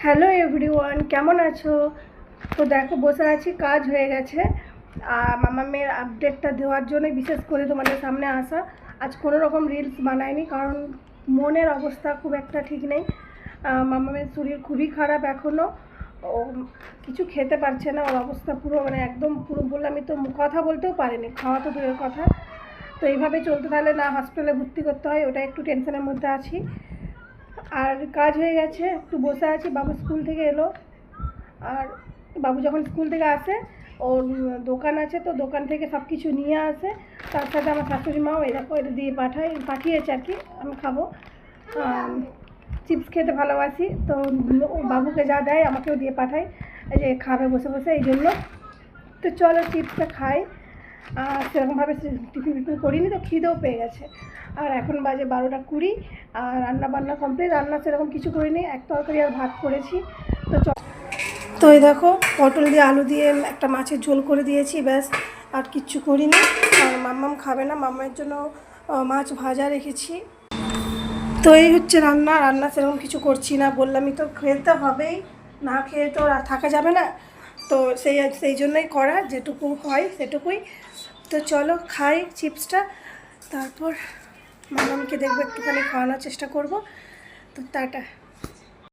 Hello everyone, কেমন আছো? তো দেখো বসে আছি, কাজ হয়ে গেছে। মামামের আপডেটটা দেওয়ার জন্য বিশেষ করে তোমাদের সামনে আসা। আজ কোনো রকম রিলস বানাইনি, কারণ মনের অবস্থা খুব একটা ঠিক নেই। মামামের শরীর খুবই খারাপ এখনও, ও কিছু খেতে পারছে না। ওর অবস্থা পুরো একদম পুরো বললামই তো, কথা বলতেও পারেনি, খাওয়া তো দূরের কথা। তো এইভাবে চলতে থাকলে না হসপিটালে ভর্তি করতে হয়, ওটা একটু টেনশনের মধ্যে আছি। আর কাজ হয়ে গেছে, একটু বসে আছি। বাবু স্কুল থেকে এলো, আর বাবু যখন স্কুল থেকে আসে ওর দোকান আছে, তো দোকান থেকে সব কিছু নিয়ে আসে। তার সাথে আমার শাশুড়ি মাও এরকম এটা দিয়ে পাঠিয়েছে আর কি, আমি খাবো। চিপস খেতে ভালোবাসি, তো বাবুকে যা দেয় আমাকেও দিয়ে পাঠায়, এই যে খাবে বসে বসে, এই জন্য। তো চলো চিপসটা খাই। সেরকমভাবে টিফিন করিনি, তো খিদেও পেয়ে গেছে। আর এখন বাজে 12টা 20, আর রান্না বান্না কমপ্লিট। রান্না সেরকম কিছু করিনি, এক তরকারি আর ভাত করেছি। তো এই দেখো, পটল দিয়ে আলু দিয়ে একটা মাছের ঝোল করে দিয়েছি, ব্যাস। আর কিচ্ছু করিনি। আর মাম্মাম খাবে না, মাম্মার জন্য মাছ ভাজা রেখেছি। তো এই হচ্ছে রান্না সেরকম কিছু করছি না, বললামই তো খেতে হবেই, না খেয়ে তো থাকা যাবে না। তো সেই জন্যই করা, যেটুকু হয় সেটুকুই। তো চলো খাই চিপসটা, তারপর মামামকে দেখবো, একটুখানি খাওয়ানোর চেষ্টা করব। তো টাটা।